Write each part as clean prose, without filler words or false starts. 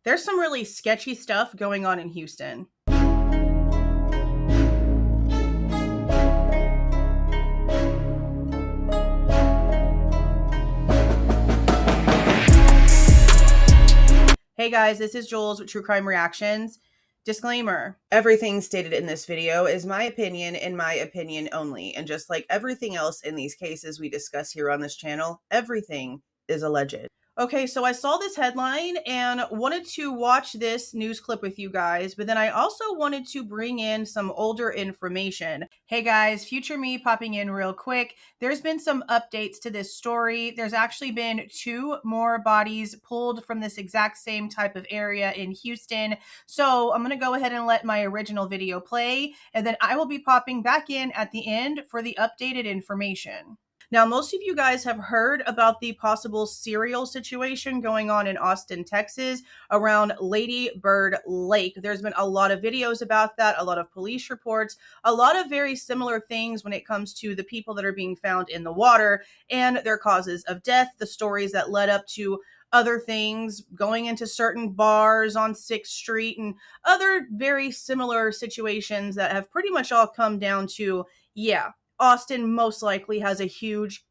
There's some really sketchy stuff going on in Houston. Hey guys, this is Jules with True Crime Reactions. Disclaimer, everything stated in this video is my opinion and my opinion only. And just like everything else in these cases we discuss here on this channel, everything is alleged. Okay, so I saw this headline and wanted to watch this news clip with you guys, but then I also wanted to bring in some older information. Hey guys, future me popping in real quick. There's been some updates to this story. There's actually been 2 more bodies pulled from this exact same type of area in Houston. So I'm gonna go ahead and let my original video play, and then I will be popping back in at the end for the updated information. Now, most of you guys have heard about the possible serial situation going on in Austin, Texas, around Lady Bird Lake. There's been a lot of videos about that, a lot of police reports, a lot of very similar things when it comes to the people that are being found in the water and their causes of death, the stories that led up to other things, going into certain bars on 6th Street, and other very similar situations that have pretty much all come down to, yeah, Austin most likely has a huge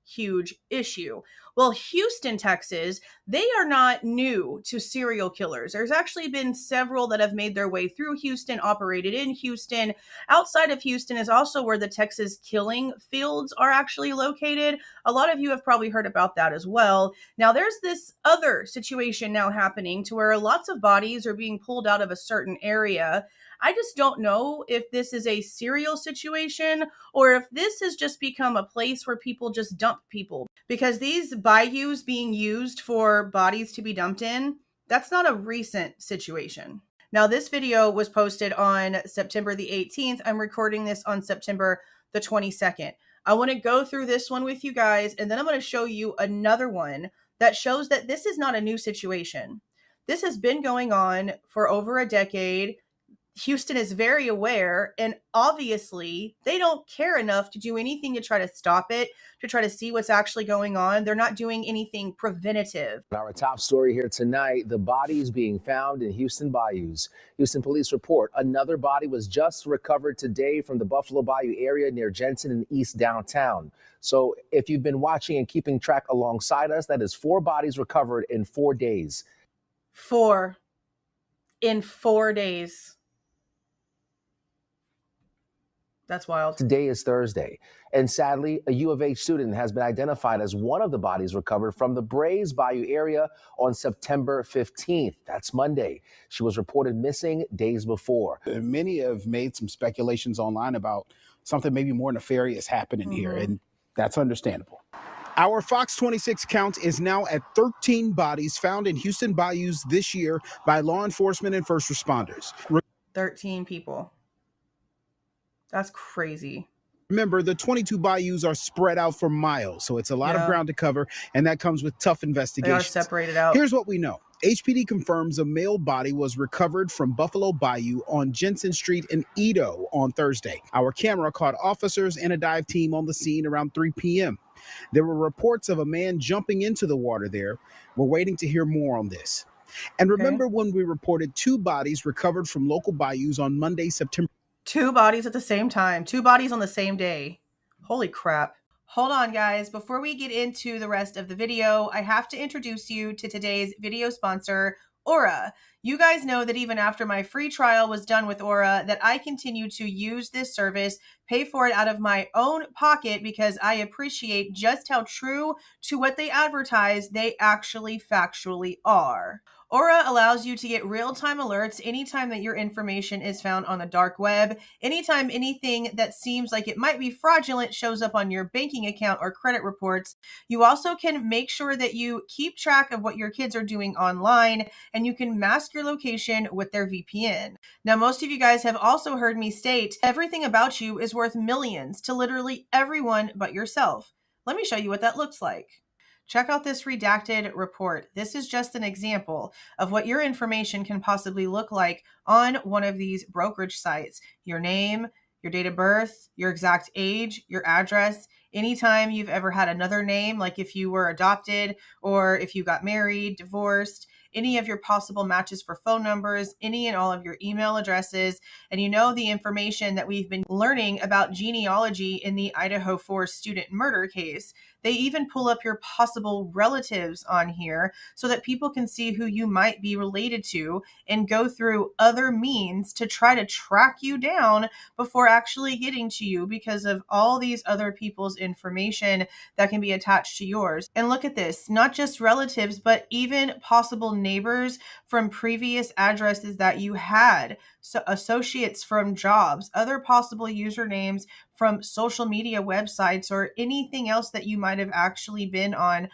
issue. Well, Houston, Texas, they are not new to serial killers. There's actually been several that have made their way through Houston, operated in Houston. Outside of Houston is also where the Texas killing fields are actually located. A lot of you have probably heard about that as well. Now, there's this other situation now happening to where lots of bodies are being pulled out of a certain area. I just don't know if this is a serial situation or if this has just become a place where people just dump people. Because these bayous being used for bodies to be dumped in, that's not a recent situation. Now, this video was posted on September the 18th. I'm recording this on September the 22nd. I want to go through this one with you guys, and then I'm going to show you another one that shows that this is not a new situation. This has been going on for over a decade. Houston is very aware, and obviously they don't care enough to do anything to try to stop it, to try to see what's actually going on. They're not doing anything preventative. Our top story here tonight, the bodies being found in Houston bayous. Houston police report another body was just recovered today from the Buffalo Bayou area near Jensen and East downtown. So if you've been watching and keeping track alongside us, that is 4 bodies recovered in 4 days. 4 in 4 days. That's wild. Today is Thursday, and sadly, a U of H student has been identified as one of the bodies recovered from the Brays Bayou area on September 15th. That's Monday. She was reported missing days before. Many have made some speculations online about something maybe more nefarious happening here, and that's understandable. Our Fox 26 count is now at 13 bodies found in Houston bayous this year by law enforcement and first responders. 13 people. That's crazy. Remember, the 22 bayous are spread out for miles, so it's a lot of ground to cover, and that comes with tough investigations. They are separated out. Here's what we know. HPD confirms a male body was recovered from Buffalo Bayou on Jensen Street in Edo on Thursday. Our camera caught officers and a dive team on the scene around 3 p.m. There were reports of a man jumping into the water there. We're waiting to hear more on this. And remember when we reported 2 bodies recovered from local bayous on Monday, September 2 bodies at the same time. 2 bodies on the same day. Holy crap. Hold on, guys. Before we get into the rest of the video, I have to introduce you to today's video sponsor, Aura. You guys know that even after my free trial was done with Aura, that I continue to use this service, pay for it out of my own pocket because I appreciate just how true to what they advertise they actually factually are. Aura allows you to get real-time alerts anytime that your information is found on the dark web, anytime anything that seems like it might be fraudulent shows up on your banking account or credit reports. You also can make sure that you keep track of what your kids are doing online, and you can mask your location with their VPN. Now, most of you guys have also heard me state everything about you is worth millions to literally everyone but yourself. Let me show you what that looks like. Check out this redacted report. This is just an example of what your information can possibly look like on one of these brokerage sites. Your name, your date of birth, your exact age, your address, anytime you've ever had another name, like if you were adopted or if you got married, divorced, any of your possible matches for phone numbers, any and all of your email addresses, and you know the information that we've been learning about genealogy in the Idaho 4 student murder case. They even pull up your possible relatives on here so that people can see who you might be related to and go through other means to try to track you down before actually getting to you because of all these other people's information that can be attached to yours. And look at this, not just relatives, but even possible neighbors from previous addresses that you had, so associates from jobs, other possible usernames from social media websites, or anything else that you might have actually been on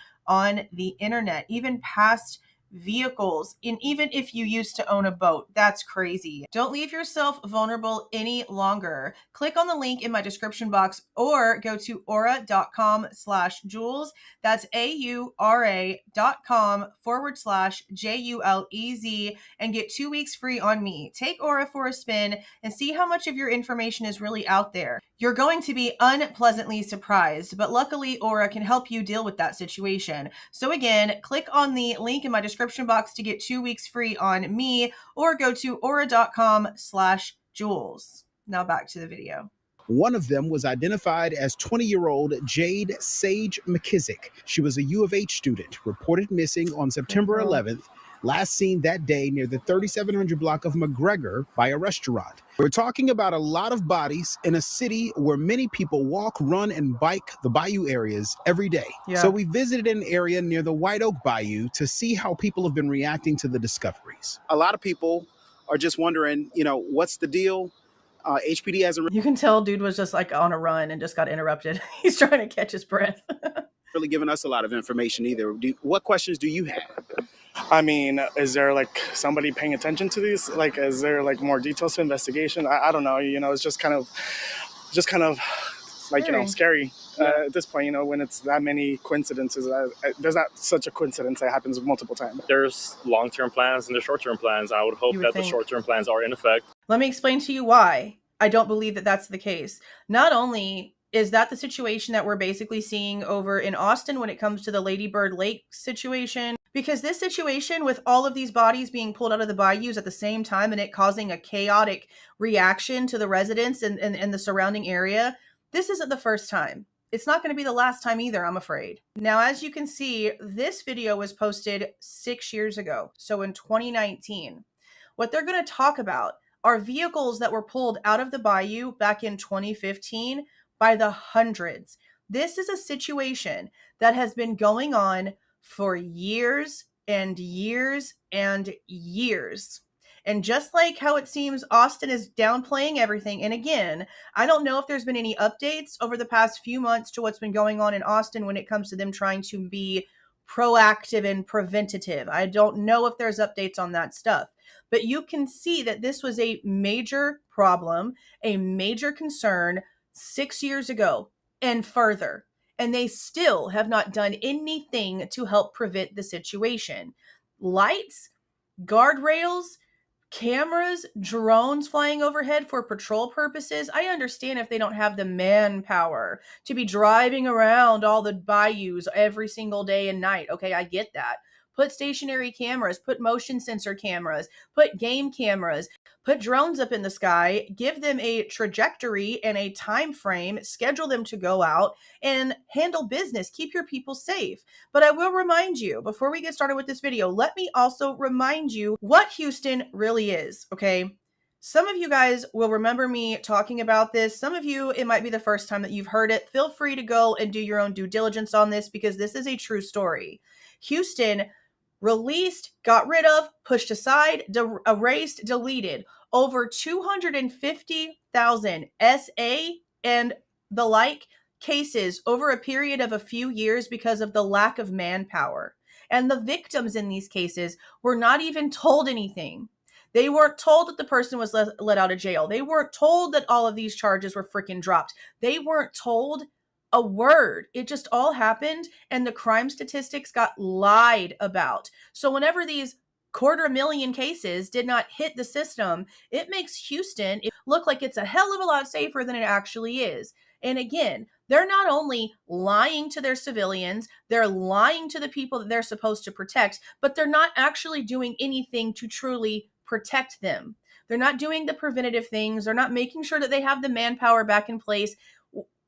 the internet, even past vehicles, and even if you used to own a boat. That's crazy. Don't leave yourself vulnerable any longer. Click on the link in my description box or go to aura.com/Jules. That's aura.com/JULEZ and get 2 weeks free on me. Take Aura for a spin and see how much of your information is really out there. You're going to be unpleasantly surprised, but luckily Aura can help you deal with that situation. So again, click on the link in my description box to get 2 weeks free on me, or go to aura.com/Jules. Now back to the video. One of them was identified as 20-year-old Jade Sage McKissick. She was a U of H student, reported missing on September 11th, last seen that day near the 3700 block of McGregor by a restaurant. We're talking about a lot of bodies in a city where many people walk, run, and bike the bayou areas every day. Yeah. So we visited an area near the White Oak Bayou to see how people have been reacting to the discoveries. A lot of people are just wondering, what's the deal? HPD hasn't You can tell dude was just like on a run and just got interrupted. He's trying to catch his breath. really given us a lot of information either. What questions do you have? I mean, is there like somebody paying attention to these? Like, is there like more details to investigation? I don't know. It's just kind of like, scary at this point, when it's that many coincidences. There's not such a coincidence that happens multiple times. There's long-term plans and there's short-term plans. I would hope that the short-term plans are in effect. Let me explain to you why I don't believe that that's the case. Not only is that the situation that we're basically seeing over in Austin when it comes to the Lady Bird Lake situation, because this situation with all of these bodies being pulled out of the bayous at the same time and it causing a chaotic reaction to the residents and the surrounding area, this isn't the first time. It's not going to be the last time either, I'm afraid. Now, as you can see, this video was posted 6 years ago, so in 2019. What they're going to talk about are vehicles that were pulled out of the bayou back in 2015 by the hundreds. This is a situation that has been going on for years and years and years. And just like how it seems Austin is downplaying everything, and again, I don't know if there's been any updates over the past few months to what's been going on in Austin when it comes to them trying to be proactive and preventative. I don't know if there's updates on that stuff. But you can see that this was a major problem, a major concern 6 years ago and further. And they still have not done anything to help prevent the situation. Lights, guardrails, cameras, drones flying overhead for patrol purposes. I understand if they don't have the manpower to be driving around all the bayous every single day and night. Okay, I get that. Put stationary cameras, put motion sensor cameras, put game cameras, put drones up in the sky, give them a trajectory and a time frame, schedule them to go out and handle business. Keep your people safe. But I will remind you, before we get started with this video, let me also remind you what Houston really is, okay? Some of you guys will remember me talking about this. Some of you, it might be the first time that you've heard it. Feel free to go and do your own due diligence on this because this is a true story. Houston released, got rid of, pushed aside, erased, deleted over 250,000 SA and the like cases over a period of a few years because of the lack of manpower. And the victims in these cases were not even told anything. They weren't told that the person was let out of jail. They weren't told that all of these charges were freaking dropped. They weren't told a word. It just all happened and the crime statistics got lied about. So whenever these 250,000 cases did not hit the system, it makes Houston look like it's a hell of a lot safer than it actually is. And again, They're not only lying to their civilians, they're lying to the people that they're supposed to protect, but they're not actually doing anything to truly protect them. They're not doing the preventative things. They're not making sure that they have the manpower back in place.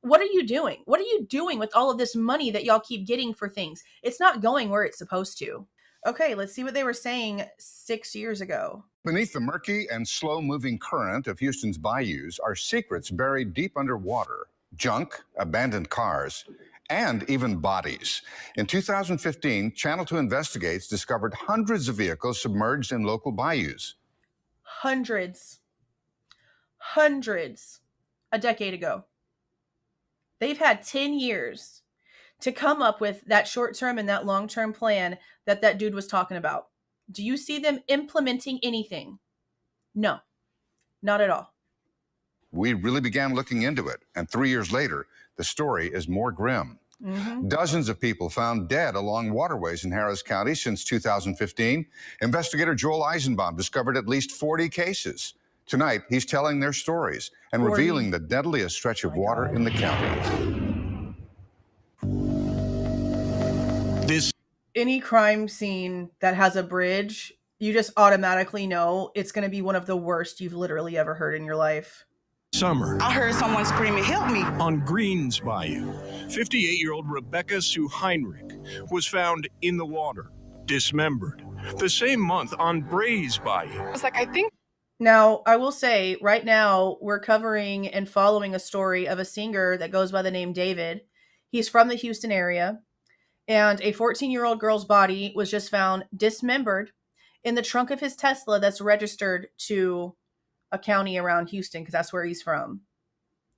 What are you doing? What are you doing with all of this money that y'all keep getting for things? It's not going where it's supposed to. Okay, let's see what they were saying 6 years ago. Beneath the murky and slow-moving current of Houston's bayous are secrets buried deep underwater. Junk, abandoned cars, and even bodies. In 2015, Channel 2 Investigates discovered hundreds of vehicles submerged in local bayous. Hundreds. A decade ago. They've had 10 years to come up with that short-term and that long-term plan that dude was talking about. Do you see them implementing anything? No, not at all. We really began looking into it, and 3 years later, the story is more grim. Dozens of people found dead along waterways in Harris County since 2015. Investigator Joel Eisenbaum discovered at least 40 cases. Tonight, he's telling their stories and revealing the deadliest stretch of water in the county. Any crime scene that has a bridge, you just automatically know it's going to be one of the worst you've literally ever heard in your life. Summer. I heard someone screaming, "Help me!" On Greens Bayou, 58-year-old Rebecca Sue Heinrich was found in the water, dismembered. The same month on Bayous Bayou. I was like, I think. Now, I will say, right now, we're covering and following a story of a singer that goes by the name David. He's from the Houston area, and a 14-year-old girl's body was just found dismembered in the trunk of his Tesla that's registered to a county around Houston, because that's where he's from.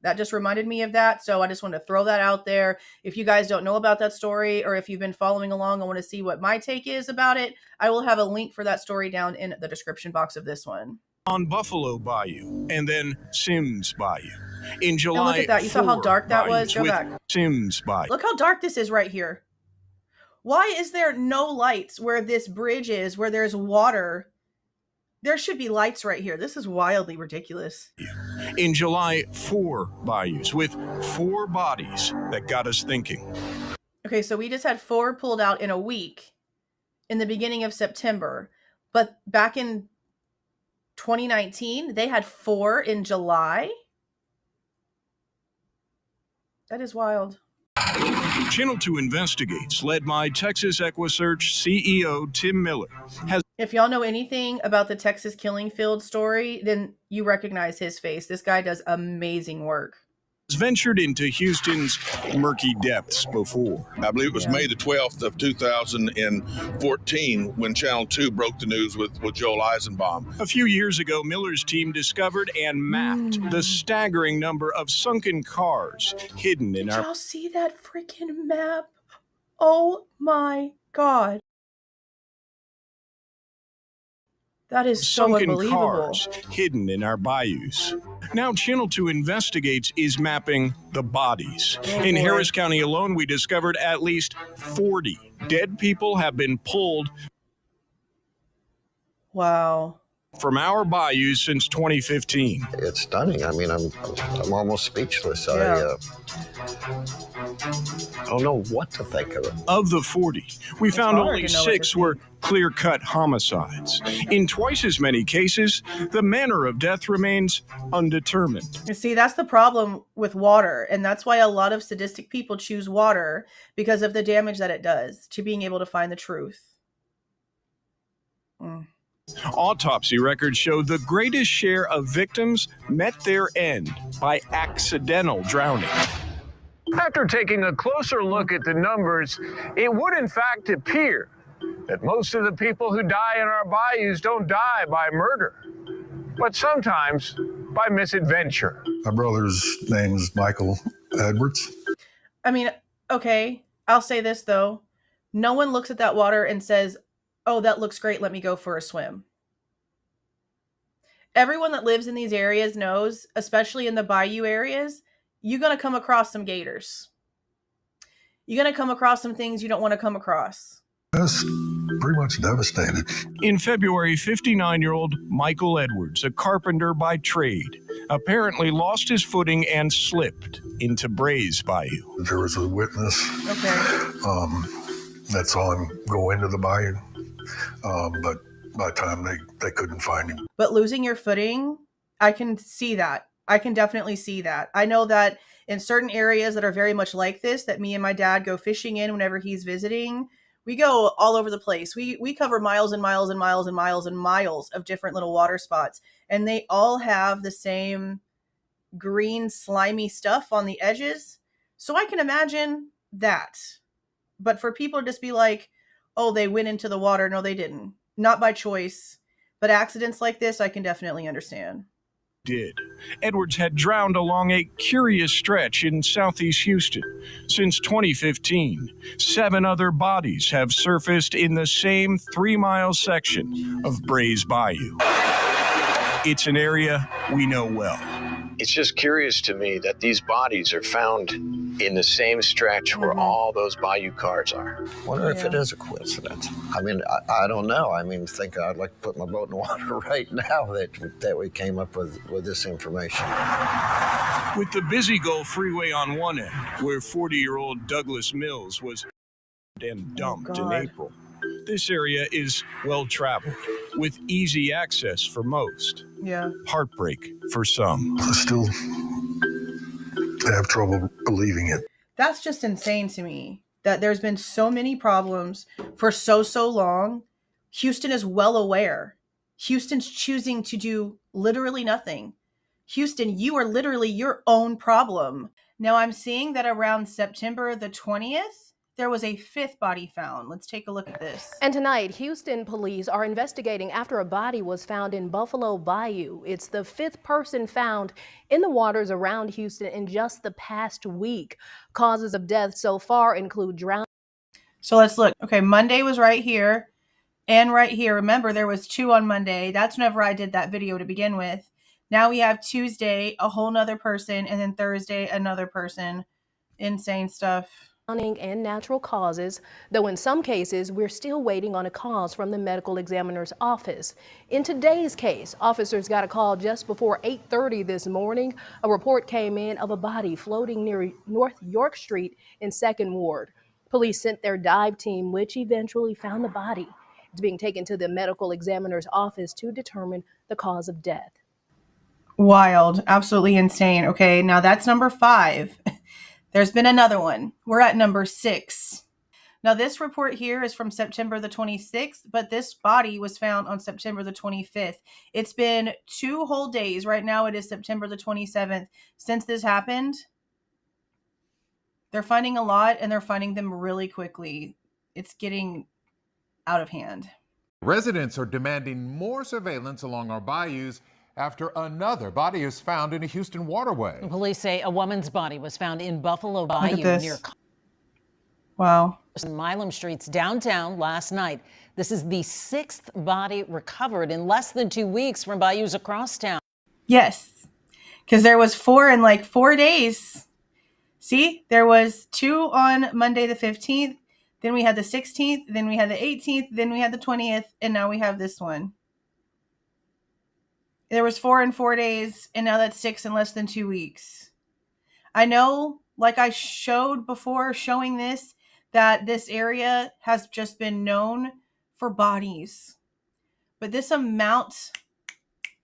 That just reminded me of that, so I just wanted to throw that out there. If you guys don't know about that story, or if you've been following along and want to see what my take is about it, I will have a link for that story down in the description box of this one. On Buffalo Bayou, and then Sims Bayou. In July, now look at that. You saw how dark that was? Go back. Sims Bayou. Look how dark this is right here. Why is there no lights where this bridge is, where there's water? There should be lights right here. This is wildly ridiculous. In July, 4 bayous with 4 bodies that got us thinking. Okay, so we just had 4 pulled out in a week in the beginning of September. But back in 2019, they had 4 in July. That is wild. Channel 2 Investigates, led by Texas EquiSearch CEO Tim Miller, has... If y'all know anything about the Texas killing field story, then you recognize his face. This guy does amazing work. Ventured into Houston's murky depths before. I believe it was May the 12th of 2014 when Channel 2 broke the news with Joel Eisenbaum. A few years ago, Miller's team discovered and mapped the staggering number of sunken cars hidden in our... Did y'all see that freaking map? Oh my God. That is so unbelievable. Cars hidden in our bayous. Now Channel 2 Investigates is mapping the bodies. In Harris County alone, we discovered at least 40 dead people have been pulled. Wow. From our bayous since 2015. It's stunning. I mean, I'm almost speechless. Yeah. I don't know what to think of it. Of the 40, we found only 6 were clear-cut homicides. In twice as many cases, the manner of death remains undetermined. You see, that's the problem with water, and that's why a lot of sadistic people choose water, because of the damage that it does to being able to find the truth. Autopsy records show the greatest share of victims met their end by accidental drowning. After taking a closer look at the numbers, it would in fact appear that most of the people who die in our bayous don't die by murder, but sometimes by misadventure. My brother's name is Michael Edwards. I mean, okay, I'll say this though. No one looks at that water and says, oh, that looks great, let me go for a swim. Everyone that lives in these areas knows, especially in the bayou areas, you're going to come across some gators. You're going to come across some things you don't want to come across. That's pretty much devastated. In February, 59-year-old Michael Edwards, a carpenter by trade, apparently lost his footing and slipped into Bayous Bayou. There was a witness that saw him go into the bayou, but by the time they couldn't find him. But losing your footing, I can see that. I can definitely see that. I know that in certain areas that are very much like this, that me and my dad go fishing in whenever he's visiting, we go all over the place. We cover miles and miles and miles and miles and miles of different little water spots. And they all have the same green slimy stuff on the edges. So I can imagine that. But for people to just be like, oh, they went into the water. No, they didn't. Not by choice. But accidents like this, I can definitely understand. Did. Edwards had drowned along a curious stretch in southeast Houston. Since 2015, 7 other bodies have surfaced in the same 3-mile section of Bayous Bayou. It's an area we know well. It's just curious to me that these bodies are found in the same stretch where all those bayou cars are. Wonder if it is a coincidence. I mean, I don't know. I mean, I'd like to put my boat in the water right now that we came up with this information. With the busy Gulf Freeway on one end, where 40-year-old Douglas Mills was and dumped in April, this area is well-traveled, with easy access for most. Yeah. Heartbreak for some. I still have trouble believing it. That's just insane to me, that there's been so many problems for so long. Houston is well aware. Houston's choosing to do literally nothing. Houston, you are literally your own problem. Now I'm seeing that around September the 20th, there was a 5th body found. Let's take a look at this. And tonight, Houston police are investigating after a body was found in Buffalo Bayou. It's the 5th person found in the waters around Houston in just the past week. Causes of death so far include drowning. So let's look. Okay, Monday was right here and right here. Remember, there was 2 on Monday. That's whenever I did that video to begin with. Now we have Tuesday, a whole nother person, and then Thursday, another person. Insane stuff. And natural causes, though in some cases we're still waiting on a cause from the medical examiner's office. In today's case, officers got a call just before 8:30 this morning. A report came in of a body floating near North York Street in 2nd Ward. Police sent their dive team, which eventually found the body. It's being taken to the medical examiner's office to determine the cause of death. Wild, absolutely insane. Okay, now that's number 5. There's been another one. We're at number 6. Now this report here is from September the 26th, but this body was found on September the 25th. It's been 2 whole days. Right now it is September the 27th. Since this happened, they're finding a lot and they're finding them really quickly. It's getting out of hand. Residents are demanding more surveillance along our bayous after another body is found in a Houston waterway. Police say a woman's body was found in Buffalo Bayou near Milam Streets downtown last night. This is the 6th body recovered in less than 2 weeks from bayous across town. Yes, because there was 4 in like 4 days. See, there was 2 on Monday the 15th, then we had the 16th, then we had the 18th, then we had the 20th, and now we have this one. There was 4 in 4 days, and now that's 6 in less than 2 weeks. I know, like I showed before showing this, that this area has just been known for bodies. But this amount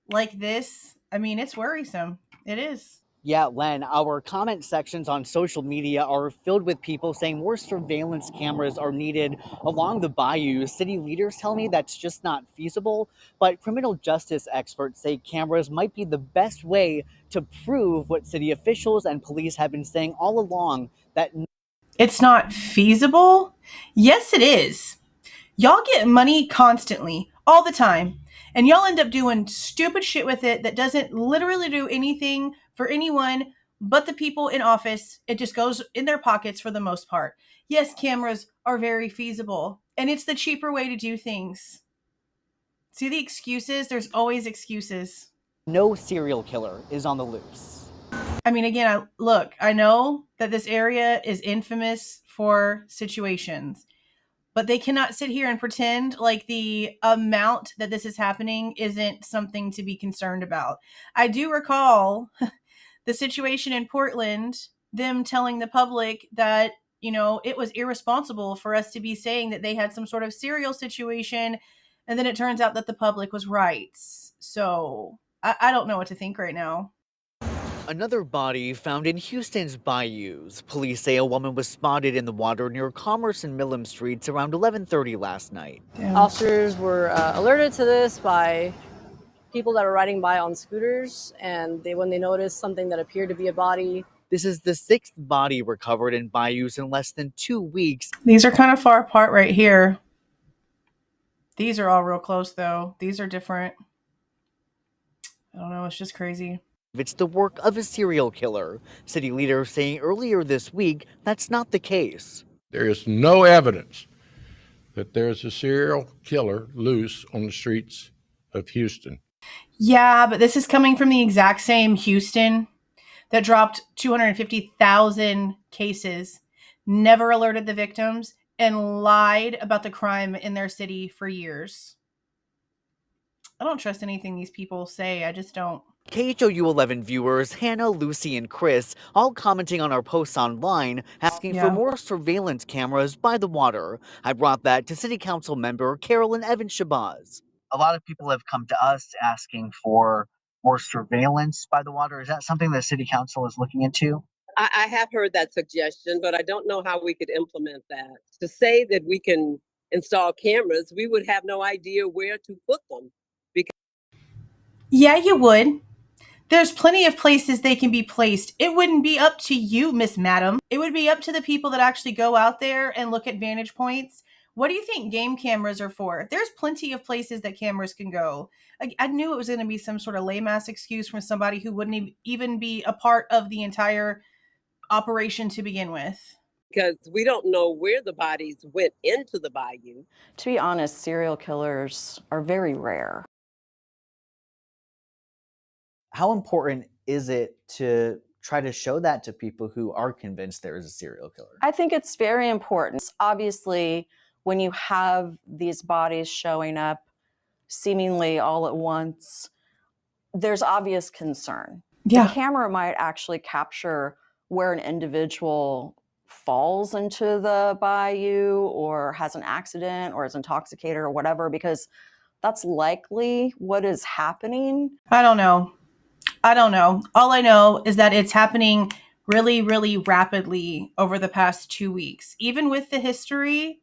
like this, I mean, it's worrisome. It is. Yeah, Len, our comment sections on social media are filled with people saying more surveillance cameras are needed along the bayou. City leaders tell me that's just not feasible, but criminal justice experts say cameras might be the best way to prove what city officials and police have been saying all along, that it's not feasible? Yes, it is. Y'all get money constantly, all the time, and y'all end up doing stupid shit with it that doesn't literally do anything for anyone but the people in office. It just goes in their pockets for the most part. Yes, cameras are very feasible, and it's the cheaper way to do things. See the excuses? There's always excuses. no serial killer is on the loose. I mean, again, I know that this area is infamous for situations, But they cannot sit here and pretend like the amount that this is happening isn't something to be concerned about. I do recall the situation in Portland, them telling the public that, you know, it was irresponsible for us to be saying that they had some sort of serial situation. And then it turns out that the public was right. So I don't know what to think right now. Another body found in Houston's Bayous. Police say a woman was spotted in the water near Commerce and Millam Streets around 11:30 last night. Officers were alerted to this by people that are riding by on scooters, and when they noticed something that appeared to be a body. This is the 6th body recovered in Bayous in less than 2 weeks. These are kind of far apart right here. These are all real close, though. These are different. I don't know. It's just crazy. It's the work of a serial killer. City leaders saying earlier this week that's not the case. There is no evidence that there's a serial killer loose on the streets of Houston. Yeah, but this is coming from the exact same Houston that dropped 250,000 cases, never alerted the victims, and lied about the crime in their city for years. I don't trust anything these people say. I just don't. KHOU 11 viewers, Hannah, Lucy, and Chris, all commenting on our posts online, asking for more surveillance cameras by the water. I brought that to City Council member Carolyn Evans-Shabazz. A lot of people have come to us asking for more surveillance by the water. Is that something that City Council is looking into? I have heard that suggestion, but I don't know how we could implement that. To say that we can install cameras, we would have no idea where to put them. Yeah, you would. There's plenty of places they can be placed. It wouldn't be up to you, Miss Madam. It would be up to the people that actually go out there and look at vantage points. What do you think game cameras are for? There's plenty of places that cameras can go. I knew it was going to be some sort of lame-ass excuse from somebody who wouldn't even be a part of the entire operation to begin with. Because we don't know where the bodies went into the bayou. To be honest, serial killers are very rare. How important is it to try to show that to people who are convinced there is a serial killer? I think it's very important. Obviously, when you have these bodies showing up seemingly all at once, there's obvious concern. Yeah. The camera might actually capture where an individual falls into the bayou or has an accident or is intoxicated or whatever, because that's likely what is happening. I don't know. All I know is that it's happening really, really rapidly over the past 2 weeks. Even with the history,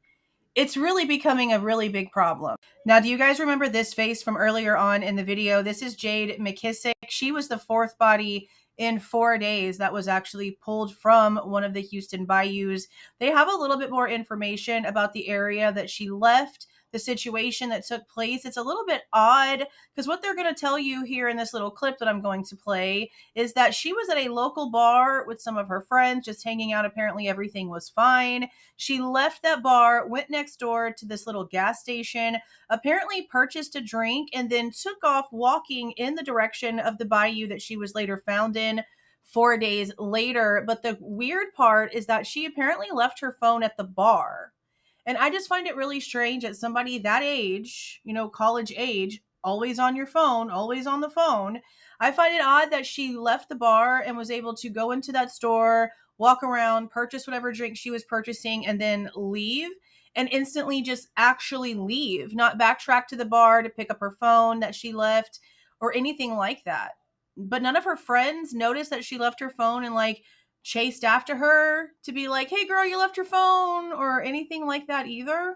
it's really becoming a really big problem. Now, do you guys remember this face from earlier on in the video? This is Jade McKissick. She was the 4th body in 4 days that was actually pulled from one of the Houston bayous. They have a little bit more information about the area that she left, the situation that took place. It's a little bit odd because what they're going to tell you here in this little clip that I'm going to play is that she was at a local bar with some of her friends just hanging out. Apparently everything was fine. She left that bar, went next door to this little gas station, apparently purchased a drink, and then took off walking in the direction of the bayou that she was later found in 4 days later. But the weird part is that she apparently left her phone at the bar. And I just find it really strange that somebody that age, you know, college age, always on your phone, always on the phone. I find it odd that she left the bar and was able to go into that store, walk around, purchase whatever drink she was purchasing, and then leave, and instantly just actually leave, not backtrack to the bar to pick up her phone that she left or anything like that. But none of her friends noticed that she left her phone and like chased after her to be like, hey girl, you left your phone, or anything like that either.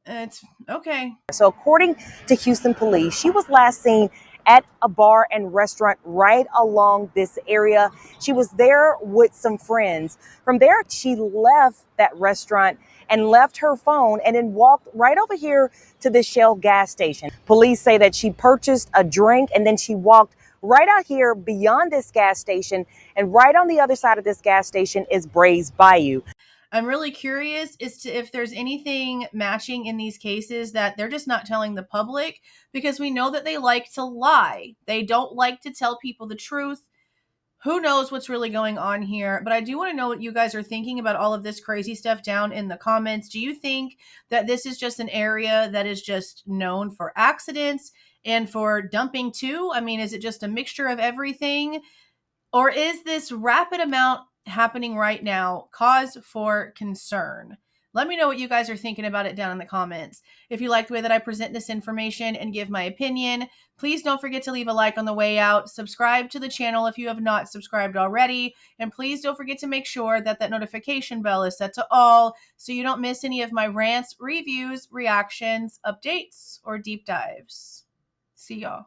It's okay. So according to Houston police, she was last seen at a bar and restaurant right along this area. She was there with some friends. From there, she left that restaurant and left her phone and then walked right over here to the Shell gas station. Police say that she purchased a drink and then she walked right out here beyond this gas station, and right on the other side of this gas station is Bray's Bayou. I'm really curious as to if there's anything matching in these cases that they're just not telling the public, because we know that they like to lie. They don't like to tell people the truth. Who knows what's really going on here, but I do want to know what you guys are thinking about all of this crazy stuff down in the comments. Do you think that this is just an area that is just known for accidents and for dumping too? I mean, is it just a mixture of everything? Or is this rapid amount happening right now cause for concern? Let me know what you guys are thinking about it down in the comments. If you like the way that I present this information and give my opinion, please don't forget to leave a like on the way out. Subscribe to the channel if you have not subscribed already. And please don't forget to make sure that that notification bell is set to all so you don't miss any of my rants, reviews, reactions, updates, or deep dives. See y'all.